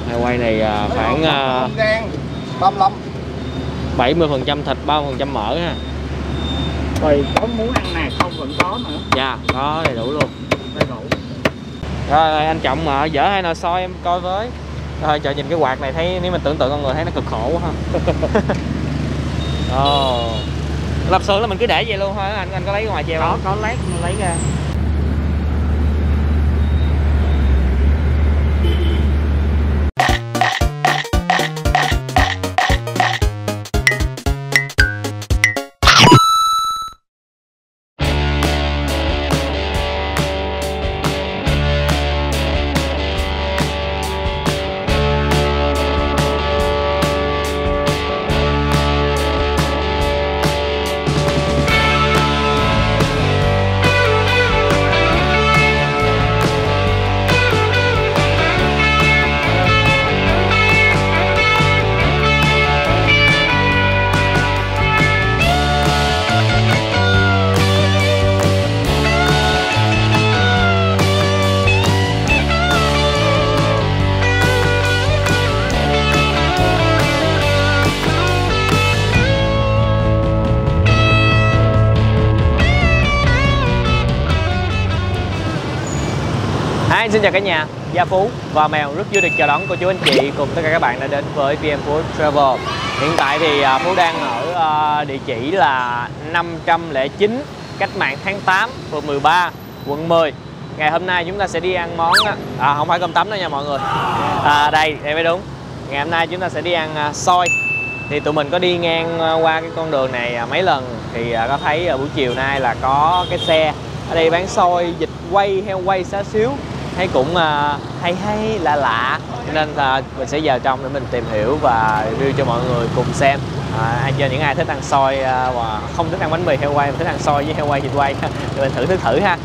heo quay này khoảng 70% thịt, 30% mỡ ha. Rồi có muốn ăn nạc không vẫn có nữa. Dạ, có đầy đủ luôn. Đầy đủ. Rồi anh Trọng mà dở hai nồi soi em coi với. Thôi chờ nhìn cái quạt này thấy nếu mình tưởng tượng con người thấy nó cực khổ quá ha. Lập sự là mình cứ để vậy luôn thôi anh có lấy ngoài treo không? Có lát mình lấy ra. Xin chào cả nhà, Gia Phú và Mèo rất vui được chào đón cô chú anh chị cùng tất cả các bạn đã đến với PM Food Travel. Hiện tại thì Phú đang ở địa chỉ là 509 Cách Mạng tháng 8, phường 13, quận 10. Ngày hôm nay chúng ta sẽ đi ăn món không phải cơm tấm đâu nha mọi người. Đây mới đúng. Ngày hôm nay chúng ta sẽ đi ăn xôi. Thì tụi mình có đi ngang qua cái con đường này mấy lần thì có thấy buổi chiều nay là có cái xe ở đây bán xôi, vịt quay, heo quay, xá xíu. Thấy cũng hay lạ lạ, cho nên mình sẽ vào trong để mình tìm hiểu và review cho mọi người cùng xem. Những ai thích ăn xôi và không thích ăn bánh mì heo quay mà thích ăn xôi với heo quay, vịt quay thì mình thử ha.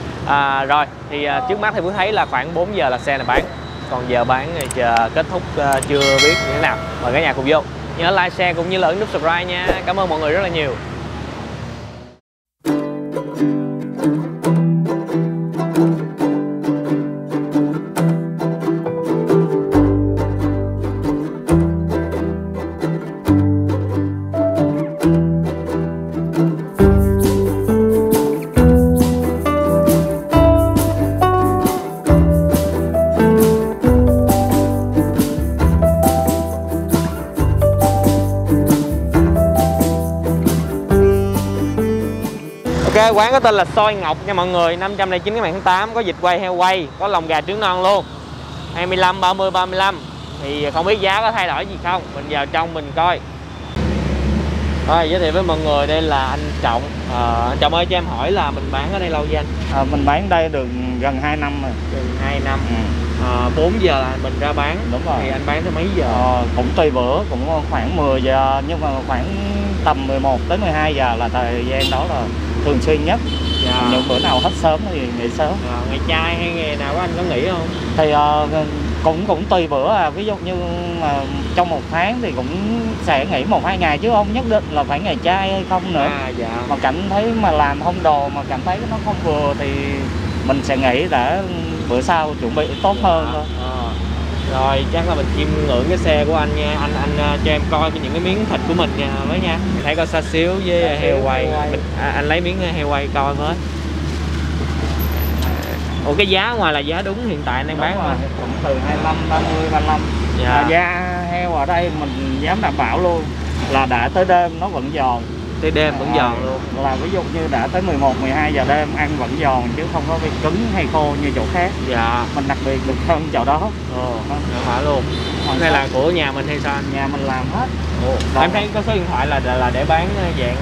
Rồi thì trước mắt thì muốn thấy là khoảng 4 giờ là xe này bán, còn giờ bán thì chờ kết thúc chưa biết như thế nào. Mời cả nhà cùng vô, nhớ like, share cũng như là ấn nút subscribe nha. Cảm ơn mọi người rất là nhiều. Ok, quán có tên là Xôi Ngọc nha mọi người, 509 Cách Mạng tháng 8, có vịt quay, heo quay, có lòng gà trứng non luôn. 25, 30, 35. Thì không biết giá có thay đổi gì không, mình vào trong mình coi. Rồi, giới thiệu với mọi người, đây là anh Trọng. Anh Trọng ơi, cho em hỏi là mình bán ở đây lâu chưa anh? Mình bán đây được gần 2 năm rồi. Gần 2 năm. 4 giờ là mình ra bán. Đúng rồi. Thì anh bán tới mấy giờ? Cũng tùy bữa, cũng khoảng 10 giờ, nhưng mà khoảng tầm 11 tới 12 giờ là thời gian đó là thường xuyên nhất. Những bữa nào hết sớm thì nghỉ sớm. Ngày trai hay ngày nào anh có nghỉ không? Thì cũng tùy bữa. Ví dụ như mà trong một tháng thì cũng sẽ nghỉ 1-2 ngày, chứ không nhất định là phải ngày trai hay không nữa. Mà cảm thấy mà làm không đồ mà cảm thấy nó không vừa thì mình sẽ nghỉ để bữa sau chuẩn bị tốt hơn thôi. Rồi chắc là mình chiêm ngưỡng cái xe của anh nha. Anh cho em coi những cái miếng thịt của mình nha với nha. Thấy có xá xíu với heo quay. Anh lấy miếng heo quay coi với. Ủa cái giá ngoài là giá đúng hiện tại anh đang bán mà cũng từ 25, 30, 35. Giá heo ở đây mình dám đảm bảo luôn là đã tới đêm nó vẫn giòn. Tới đêm vẫn giòn luôn. Là ví dụ như đã tới 11, 12 giờ đêm ăn vẫn giòn, chứ không có bị cứng hay khô như chỗ khác. Mình đặc biệt được hơn chỗ đó. Hả luôn. Cái này là của nhà mình hay sao anh? Nhà mình làm hết. Em thấy có số điện thoại là để bán dạng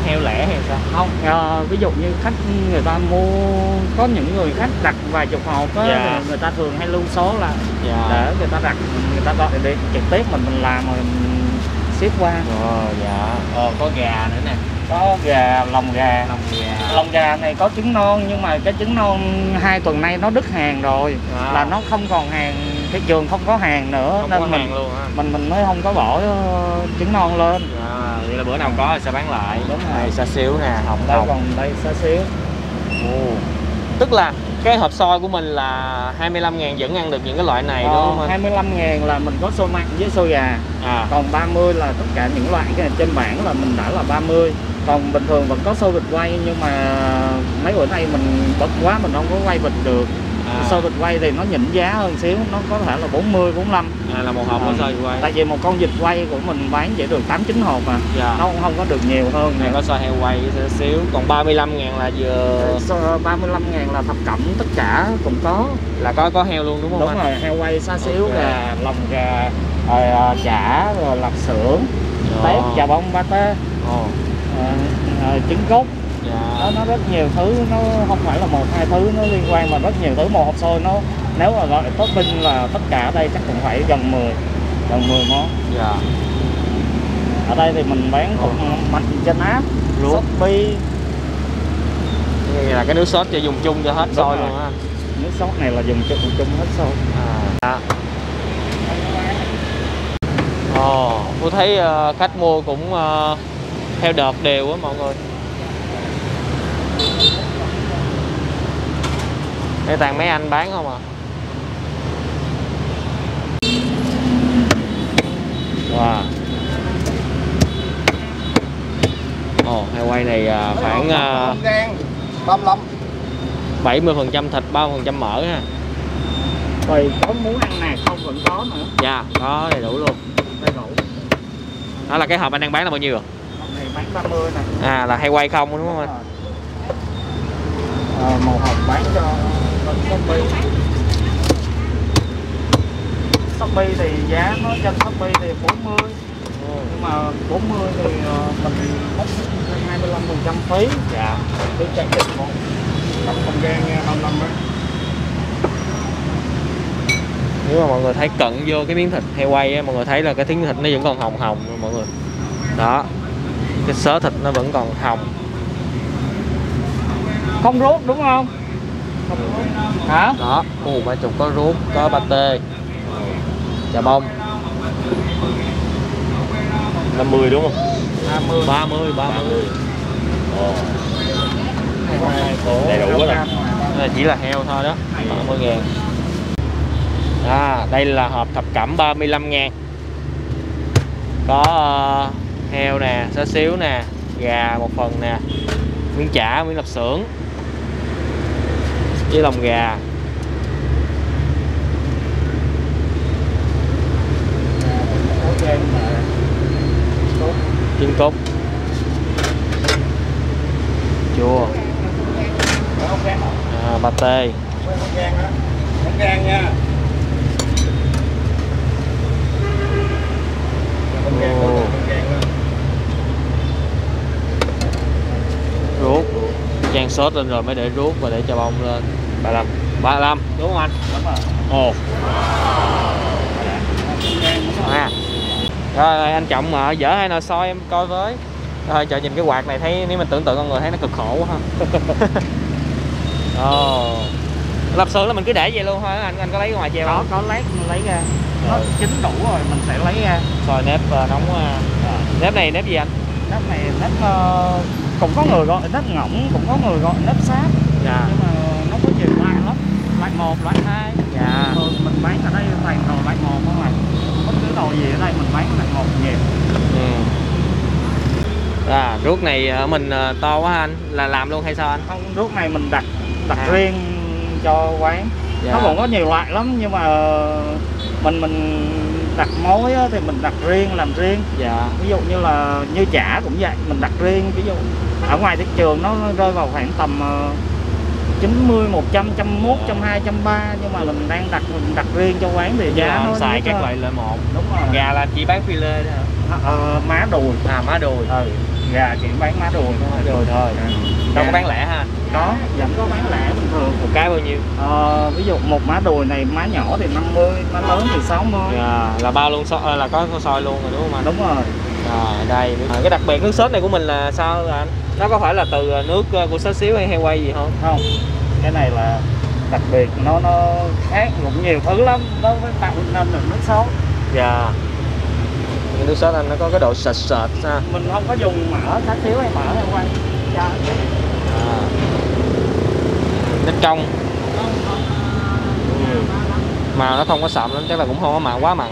heo lẻ hay sao? Không, ví dụ như khách người ta mua, có những người khách đặt vài chục hộp á, người ta thường hay lưu số là để người ta đặt, người ta gọi điện trực tiếp mình làm rồi mình ship qua. Có gà nữa nè. Có gà, lòng gà. Lòng gà này có trứng non, nhưng mà cái trứng non 2 tuần nay nó đứt hàng rồi. Là nó không còn hàng, thị trường không có hàng nữa, không nên có hàng luôn hả? mình mới không có bỏ trứng non lên. Vậy là bữa nào có thì sẽ bán lại. Đúng rồi. Xá xíu nè, hồng đây còn đây xá xíu. Tức là cái hộp xôi của mình là 25.000 vẫn ăn được những cái loại này đúng không anh? 25.000 là mình có xôi mặn với xôi gà. Còn 30 là tất cả những loại cái trên bảng là mình đã là 30. Còn bình thường vẫn có xôi vịt quay, nhưng mà mấy bữa nay mình bận quá mình không có quay vịt được. Xôi vịt quay thì nó nhỉnh giá hơn xíu, nó có thể là 40, 45. Là một hộp có xôi vịt quay. Tại vì một con vịt quay của mình bán chỉ được 8-9 hộp mà. Nó cũng không có được nhiều hơn. Này có xôi heo quay xíu. Còn 35.000 là vừa 35.000 là thập cẩm tất cả cũng có. Là có heo luôn đúng không anh? Đúng rồi, heo quay, xá xíu, gà, lòng gà, chả, rồi lạp xưởng, tép, chà bông, pate, trứng cút. Nó rất nhiều thứ, nó không phải là một hai thứ, nó liên quan mà rất nhiều thứ. Một hộp xôi nó nếu mà gọi topping là tất cả ở đây chắc cũng phải gần 10 món. Ở đây thì mình bán cũng mạnh trên app, Shopee. Đây là cái nước sốt cho dùng chung cho hết xôi luôn á. Nước sốt này là dùng chung hết xôi. Tôi thấy khách mua cũng theo đợt đều á mọi người. Đây toàn mấy anh bán không à. Wow. Heo quay này khoảng 70% thịt, 30% mỡ ha. Rồi có muốn ăn này không vẫn có nữa. Dạ, có đầy đủ luôn. Đầy đủ. Đó là cái hộp anh đang bán là bao nhiêu rồi? Hộp này bán 30 nè. Là heo quay không đúng không anh? Một hộp bán cho Shopee. Shopee thì giá nó trên Shopee thì 40. Nhưng mà 40 thì mình mất 25% phí. Dạ. Phí chạy dịch một. Không gian 25 á. Nếu mà mọi người thấy cận vô cái miếng thịt heo quay á, mọi người thấy là cái miếng thịt nó vẫn còn hồng hồng luôn mọi người. Đó. Cái xớ thịt nó vẫn còn hồng. Không ruốc đúng không? Hả? Đó, ba chục có ruốc, có pate, chà bông. 50 đúng không? 30. Đầy đủ quá rồi. Chỉ là heo thôi đó, 30.000. Đây là hộp thập cẩm 35.000. Có heo nè, xá xíu nè, gà một phần nè, miếng chả, miếng lạp xưởng với lòng gà. Trứng cút, chua, pate. Bánh gan nha. Ruốc chan sốt lên rồi mới để ruốc và để cho bông lên. 35 đúng không anh? Đúng rồi. Rồi anh Trọng mà dở hai nồi xôi em coi với. Thôi chờ nhìn cái quạt này thấy nếu mình tưởng tượng con người thấy nó cực khổ quá ha. Lạp xưởng là mình cứ để vậy luôn thôi anh có lấy ngoài treo không? Có lấy ra. Nó chín đủ rồi mình sẽ lấy ra. Xôi nếp nóng. Nếp này nếp gì anh? Nếp này nếp cũng có người gọi nếp ngỗng, cũng có người gọi nếp sáp. Nhưng mà nó có nhiều loại lắm. Loại 1, loại 2. Thường mình bán ở đây toàn đồ loại 1 không à. Bất cứ đồ gì ở đây mình bán loại 1 nhiều. Ruốc này mình to quá anh, là làm luôn hay sao anh? Không, ruốc này mình đặt riêng cho quán. Nó cũng có nhiều loại lắm nhưng mà mình đặt mối thì mình đặt riêng, làm riêng. Ví dụ như là như chả cũng vậy, mình đặt riêng. Ví dụ ở ngoài thị trường nó rơi vào khoảng tầm 90, 100, 101, 120, 130, nhưng mà mình đang đặt riêng cho quán thì giá nó xài các loại loại 1. Đúng rồi. Gà là chỉ bán filet thôi hả? Má đùi. Má đùi. Gà chỉ bán má đùi thôi. Đâu có bán lẻ ha? Có, vẫn có bán lẻ bình thường. Một cái bao nhiêu? Ví dụ một má đùi này, má nhỏ thì 50, má lớn thì 60. Là bao luôn, là có xôi luôn rồi đúng không anh? Đúng rồi. Đây cái đặc biệt nước sốt này của mình là sao anh? Nó có phải là từ nước của xá xíu hay heo quay gì không? Không, cái này là đặc biệt, nó khác cũng nhiều thứ lắm, nó mới tạo nên được nước sốt. Cái nước sốt anh nó có cái độ sệt ha. Mình không có dùng mỡ xá xíu hay mỡ heo quay. Nước trong. Màu nó không có sậm lắm, chắc là cũng không có mặn quá mặn.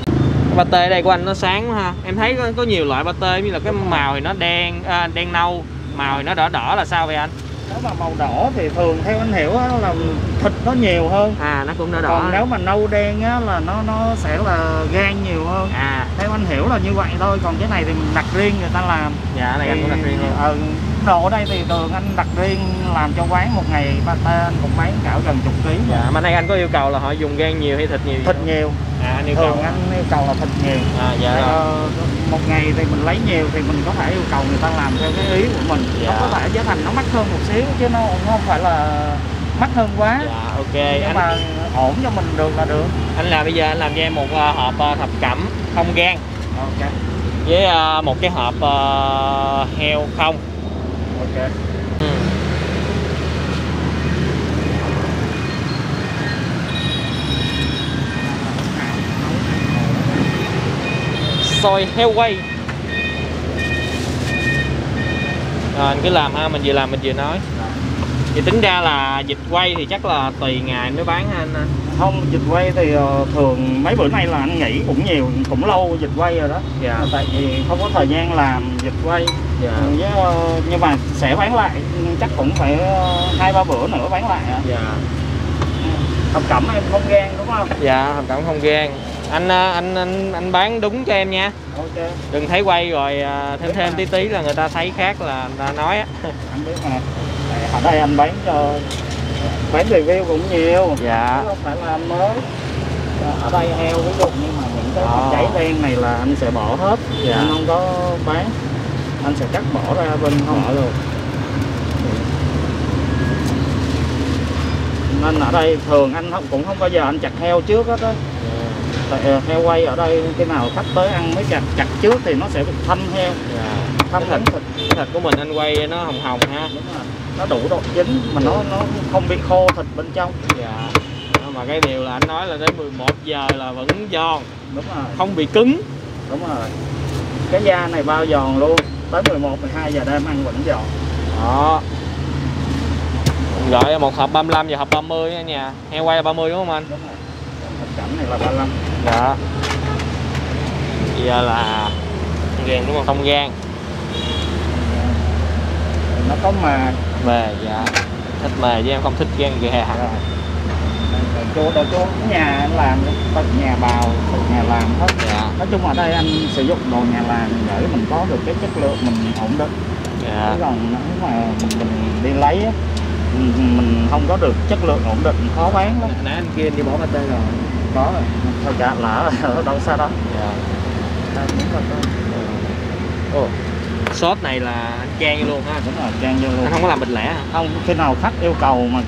Cái pate ở đây của anh nó sáng quá ha. Em thấy có nhiều loại pate, như là cái màu thì nó đen đen nâu, màu thì nó đỏ đỏ là sao vậy anh? Nếu mà màu đỏ thì thường theo anh hiểu á, là thịt nó nhiều hơn. Nó cũng đỏ đỏ. Còn nếu mà nâu đen á, là nó sẽ là gan nhiều hơn. Theo anh hiểu là như vậy thôi. Còn cái này thì mình đặt riêng người ta làm. Dạ, này anh cũng đặt riêng luôn. Đồ ở đây thì thường anh đặt riêng làm cho quán một ngày pate anh cũng bán cả gần chục ký. Dạ, mà nay anh có yêu cầu là họ dùng gan nhiều hay thịt nhiều? Thịt nhiều. Anh yêu thường cầu. anh yêu cầu là thịt nhiều. Dạ rồi. Một ngày thì mình lấy nhiều thì mình có thể yêu cầu người ta làm theo cái ý của mình. Dạ. Nó có thể giá thành nó mắc hơn một xíu chứ nó không phải là mắc hơn quá. Dạ, ok. Nhưng mà ổn cho mình được là được. Anh làm bây giờ anh làm cho em một hộp thập cẩm không gan. Ok. Với một cái hộp heo không. Ok. Xôi heo quay. Rồi anh cứ làm ha, mình vừa làm mình vừa nói. Thì tính ra là vịt quay thì chắc là tùy ngày mới bán ha anh? Không, vịt quay thì thường mấy bữa nay là anh nghỉ cũng nhiều, cũng lâu vịt quay rồi đó. Dạ. Tại vì không có thời gian làm vịt quay. Dạ. Nhưng mà sẽ bán lại, chắc cũng phải 2-3 bữa nữa bán lại. Dạ. Thập cẩm em không gan đúng không? Dạ, thập cẩm không gan. Anh bán đúng cho em nha. Ok. Đừng thấy quay rồi thêm tí là người ta thấy khác là người ta nói á. Anh biết mà. Ở đây anh bán review cũng nhiều. Dạ. Chứ không phải là anh mới. Ở đây heo ví dụ nhưng mà những cái giấy đen này là anh sẽ bỏ hết. Dạ. Anh không có bán. Anh sẽ cắt bỏ ra bên không bỏ luôn. Nên ở đây thường anh cũng không bao giờ anh chặt heo trước hết á. Tại heo quay ở đây cái nào khách tới ăn mới chặt trước thì nó sẽ bị thâm heo. Dạ. Thâm thịt của mình anh quay nó hồng hồng ha. Đúng rồi. Nó đủ độ chín mà nó không bị khô thịt bên trong. Dạ. Mà cái điều là anh nói là đến 11 giờ là vẫn giòn. Đúng rồi. Không bị cứng. Đúng rồi. Cái da này bao giòn luôn. Tới 11-12 giờ đêm ăn vẫn giòn. Đó. Gọi một hộp 35 và hộp 30 nha nhà. Heo quay là 30 đúng không anh? Đúng rồi. Thập cẩm này là 35. Dạ. Bây giờ là gan đúng không? Không gan. Nó có mề, dạ. Thích mề chứ em không thích gan gà. Đồ chua nhà anh làm, có nhà bào, nhà làm hết. Dạ. Nói chung ở đây anh sử dụng đồ nhà làm để mình có được cái chất lượng mình ổn định. Dạ. Chứ còn nếu mà mình đi lấy á, mình không có được chất lượng ổn định khó bán lắm. Nãy anh kia anh đi bỏ pate rồi. Có rồi. Thôi chả lỡ đâu sao đâu. Dạ. Sốt này là anh chan vô luôn ha. Đúng rồi, chan vô luôn. Anh không có làm bịch lẻ hả? Không, khi nào khách yêu cầu mà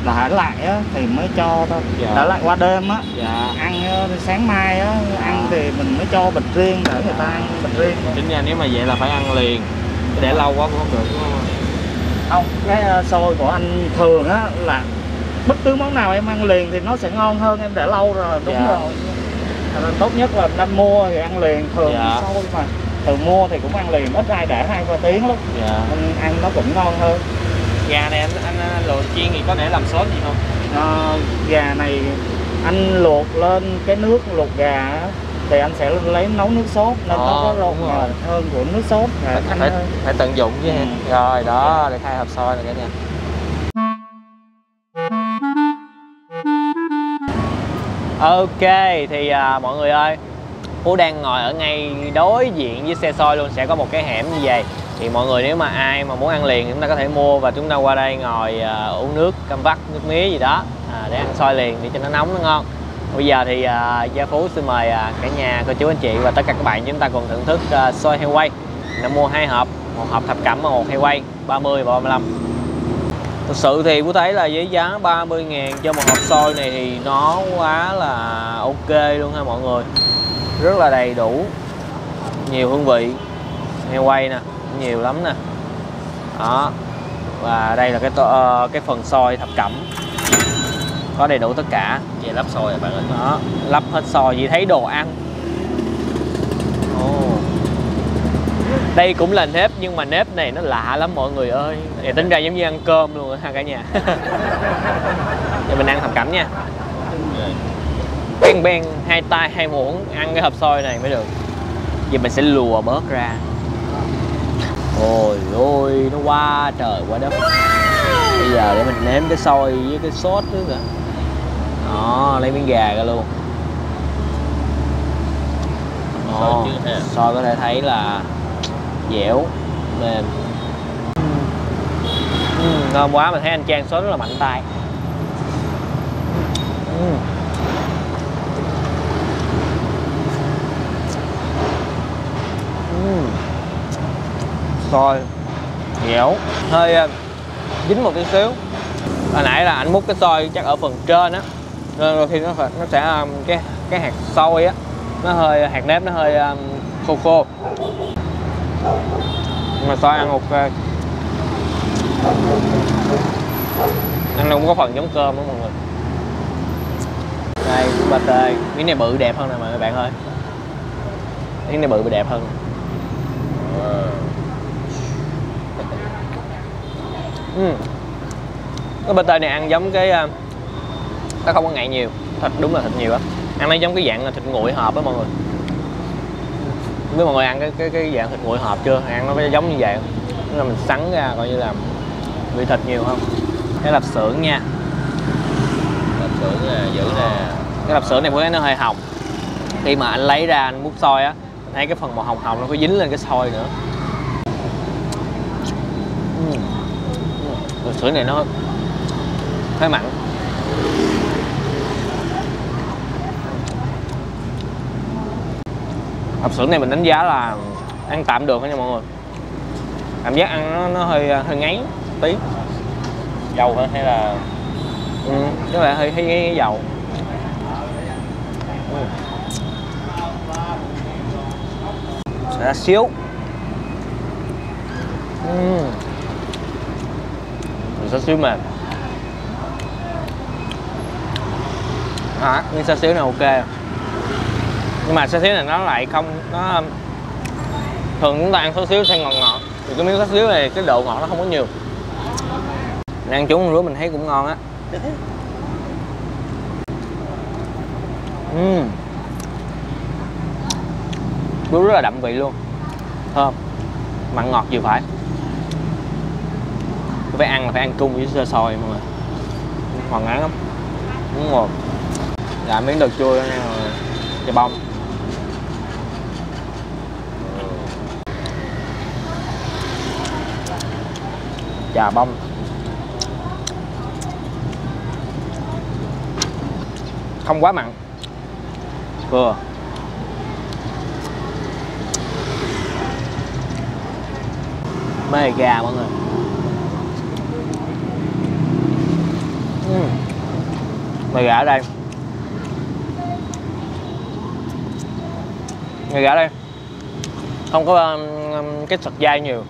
đã lại á thì mới cho thôi. Dạ. Đã lại qua đêm á. Dạ. Ăn sáng mai á, ăn thì mình mới cho bịch riêng để người ta ăn bịch riêng. Chính ra nếu mà vậy là phải ăn liền. Để lâu quá cũng không được đúng không? Không, cái xôi của anh thường á là bất cứ món nào em ăn liền thì nó sẽ ngon hơn em để lâu rồi. Đúng dạ. rồi. Nên tốt nhất là anh mua thì ăn liền. Thường dạ. xôi mà từ mua thì cũng ăn liền, ít ai để 2-3 tiếng lắm. Dạ. Ăn nó cũng ngon hơn. Gà này anh luộc chiên thì có để làm sốt gì không? Gà này anh luộc lên cái nước luộc gà á, thì anh sẽ lấy nấu nước sốt nên nó có rau ngọt hơn của nước sốt. Phải tận dụng chứ. Rồi đó, được 2 hộp xôi này cả nhà. Ok thì mọi người ơi, Phú đang ngồi ở ngay đối diện với xe xôi luôn, sẽ có một cái hẻm như vậy. Thì mọi người nếu mà ai mà muốn ăn liền chúng ta có thể mua và chúng ta qua đây ngồi uống nước cam vắt, nước mía gì đó để ăn xôi liền để cho nó nóng nó ngon. Bây giờ thì Gia Phú xin mời cả nhà, cô chú anh chị và tất cả các bạn chúng ta cùng thưởng thức xôi heo quay. Đã mua 2 hộp, một hộp thập cẩm và một heo quay 30 và 35. Thực sự thì Phú thấy là với giá 30.000 cho một hộp xôi này thì nó quá là ok luôn ha mọi người. Rất là đầy đủ, nhiều hương vị. Heo quay nè, nhiều lắm nè. Đó. Và đây là cái phần xôi thập cẩm. Có đầy đủ tất cả. Về lắp xôi rồi bạn ơi. Đó, lắp hết xôi chỉ thấy đồ ăn. Đây cũng là nếp nhưng mà nếp này nó lạ lắm mọi người ơi. Thì tính ra giống như ăn cơm luôn ha cả nhà. Giờ mình ăn thập cẩm nha. beng beng, hai tay hai muỗng ăn cái hộp xôi này mới được. Giờ mình sẽ lùa bớt ra. Ôi ôi, nó quá trời quá đất. Bây giờ để mình nếm cái xôi với cái sốt nữa kìa. Đó, lấy miếng gà ra luôn. Xôi có thể thấy là dẻo, mềm. Ngon quá, mình thấy anh chan sốt rất là mạnh tay. Xôi dẻo, hơi dính một tí xíu. Hồi nãy là anh múc cái xôi chắc ở phần trên á, nên đôi khi nó sẽ cái hạt xôi á, nó hơi hạt nếp nó hơi khô khô. Nhưng mà xôi ăn ok. Ăn nó cũng có phần giống cơm đó mọi người. Đây, ba tê, miếng này bự đẹp hơn nè mọi bạn ơi. Miếng này bự đẹp hơn. Cái bê tê này ăn giống cái nó không có ngại nhiều, thịt đúng là thịt nhiều á. Ăn nó giống cái dạng là thịt nguội hộp á mọi người. Không biết mọi người ăn cái dạng thịt nguội hộp chưa? Ăn nó giống như vậy. Tức là mình sắn ra coi như là vị thịt nhiều không. Cái lạp xưởng nha. Lạp xưởng nè, dữ nè. Cái lạp xưởng này bữa nó hơi hồng. Khi mà anh lấy ra anh múc xôi á, thấy cái phần màu hồng hồng nó có dính lên cái xôi nữa. Lạp xưởng này nó hơi mặn. Lạp xưởng này mình đánh giá là ăn tạm được nha mọi người. Cảm giác ăn nó hơi ngấy tí. Dầu hả hay là nó lại hơi dầu. Xá xíu. Xá xíu mềm. Nhưng xá xíu này ok. Nhưng mà xá xíu này nó lại không, nó thường chúng ta ăn xá xíu sẽ ngọt ngọt, thì cái miếng xá xíu này cái độ ngọt nó không có nhiều. Mình ăn trúng rứa mình thấy cũng ngon á. Rứa rất là đậm vị luôn, thơm, mặn ngọt vừa phải. Phải ăn là phải ăn chung với sơ xôi mọi người, ngon ngán lắm. Đúng rồi. Dạ miếng đồ chua nha mọi người, chà bông. Chà bông. Không quá mặn, vừa. Mê gà mọi người. Mê gà ở đây. Mê gà ở đây không có cái sật dai nhiều,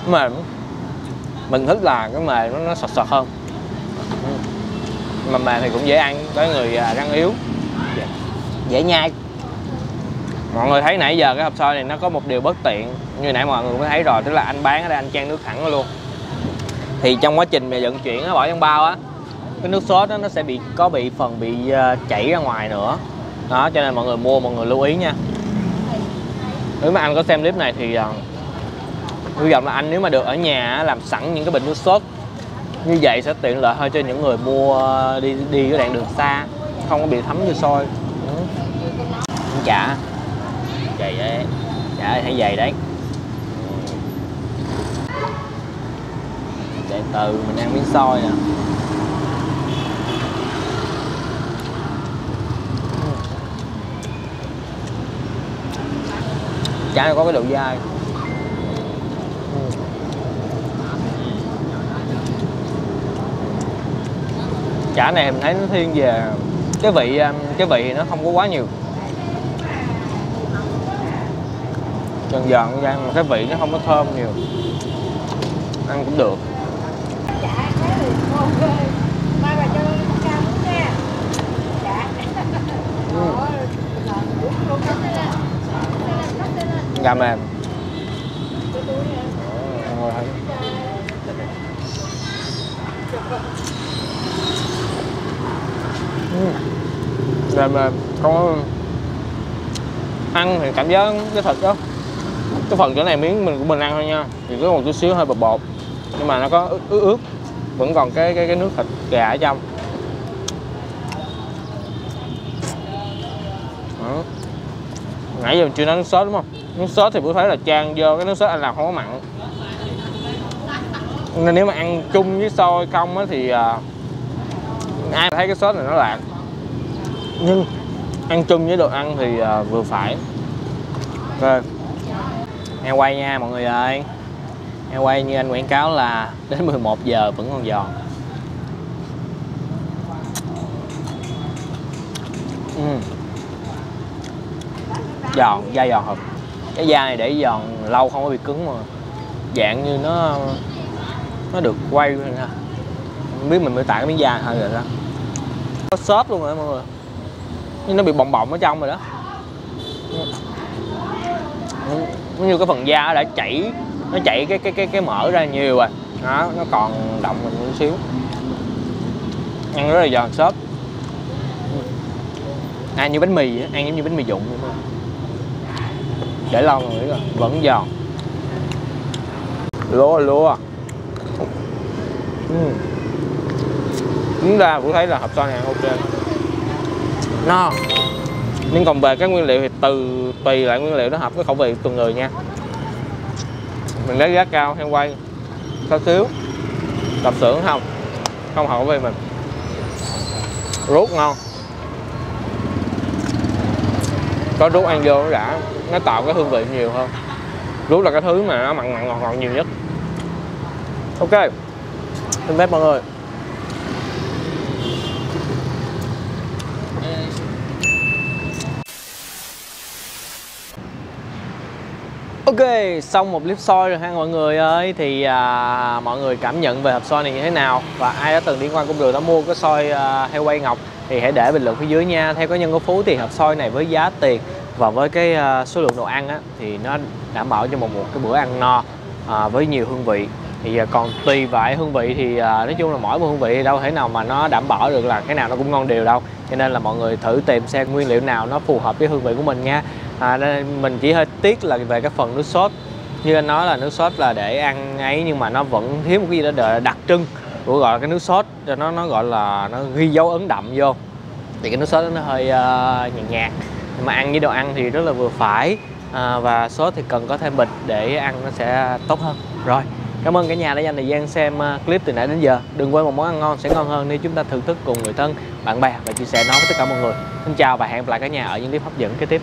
mềm. Mình thích là cái mềm nó sật hơn. Mà mềm thì cũng dễ ăn với người răng yếu, dễ nhai. Mọi người thấy nãy giờ cái hộp xôi này nó có một điều bất tiện, như nãy mọi người cũng thấy rồi, tức là anh bán ở đây anh chan nước thẳng luôn. Thì trong quá trình mà vận chuyển nó bỏ trong bao á, cái nước sốt đó nó sẽ bị phần bị chảy ra ngoài nữa. Đó, cho nên mọi người mua mọi người lưu ý nha. Nếu mà anh có xem clip này thì hy vọng là anh nếu mà được ở nhà làm sẵn những cái bình nước sốt như vậy sẽ tiện lợi hơn cho những người mua đi cái đoạn đường xa, không có bị thấm như xôi. Chả dày đấy, chả thấy dày đấy. Để từ mình ăn miếng xôi nè. Chả này có cái độ dai. Chả này mình thấy nó thiên về cái vị thì nó không có quá nhiều, dần dần ra mà cái vị nó không có thơm nhiều, ăn cũng được. Gà mềm. mềm mềm, không có... Ăn thì cảm giác cái thịt đó, cái phần chỗ này miếng của mình ăn thôi nha, thì có một chút xíu hơi bột bột, nhưng mà nó có ướt ướt, vẫn còn cái nước thịt gà ở trong. Đó. Nãy giờ mình chưa nói nước sốt đúng không? Nước sốt thì Phú thấy là chan vô, cái nước sốt anh làm không có mặn, nên nếu mà ăn chung với xôi không á thì ai thấy cái sốt này nó lạc, nhưng ăn chung với đồ ăn thì vừa phải. Ok, heo quay nha mọi người ơi. Heo quay như anh quảng cáo là đến 11 giờ vẫn còn giòn. Giòn, da giòn thật. Cái da này để giòn lâu không có bị cứng, mà dạng như nó được quay lên ha. Không biết mình miêu tả cái miếng da thôi rồi đó. Có xốp luôn rồi mọi người, nhưng nó bị bọng bọng ở trong rồi đó. Nó như cái phần da đã chảy, nó chảy cái mỡ ra nhiều rồi đó, nó còn động mình một xíu, ăn rất là giòn xốp, ăn như bánh mì, ăn giống như bánh mì vụn vậy. Để lâu rồi nghĩ rồi vẫn giòn. Lúa Đúng ra cũng thấy là hộp xôi này ăn ok, no. Nhưng còn về các nguyên liệu thì tùy lại nguyên liệu, nó hợp với khẩu vị từng người nha. Mình lấy giá cao heo quay, xá xíu, đập xưởng không hợp với mình. Ruốc ngon, có ruốc ăn vô nó đã, nó tạo cái hương vị nhiều hơn. Ruốc là cái thứ mà nó mặn ngọt nhiều nhất. Ok, xin phép mọi người. Ok, xong một clip xôi rồi ha mọi người ơi. Thì mọi người cảm nhận về hộp xôi này như thế nào? Và ai đã từng đi qua cung đường đã mua cái xôi heo quay ngọc thì hãy để bình luận phía dưới nha. Theo cá nhân của Phú thì hộp xôi này với giá tiền và với cái số lượng đồ ăn á, thì nó đảm bảo cho một cái bữa ăn no với nhiều hương vị. Thì còn tùy vào hương vị thì nói chung là mỗi một hương vị thì đâu thể nào mà nó đảm bảo được là cái nào nó cũng ngon đều đâu. Cho nên là mọi người thử tìm xem nguyên liệu nào nó phù hợp với hương vị của mình nha. Nên mình chỉ hơi tiếc là về cái phần nước sốt, như anh nói là nước sốt là để ăn ấy, nhưng mà nó vẫn thiếu một cái gì đó đặc trưng của gọi là cái nước sốt, cho nó gọi là nó ghi dấu ấn đậm vô, thì cái nước sốt nó hơi nhạt nhạt, nhưng mà ăn với đồ ăn thì rất là vừa phải. Và sốt thì cần có thêm bịch để ăn nó sẽ tốt hơn. Rồi, cảm ơn cả nhà đã dành thời gian xem clip từ nãy đến giờ. Đừng quên một món ăn ngon sẽ ngon hơn nếu chúng ta thưởng thức cùng người thân, bạn bè và chia sẻ nó với tất cả mọi người. Xin chào và hẹn gặp lại cả nhà ở những clip hấp dẫn kế tiếp.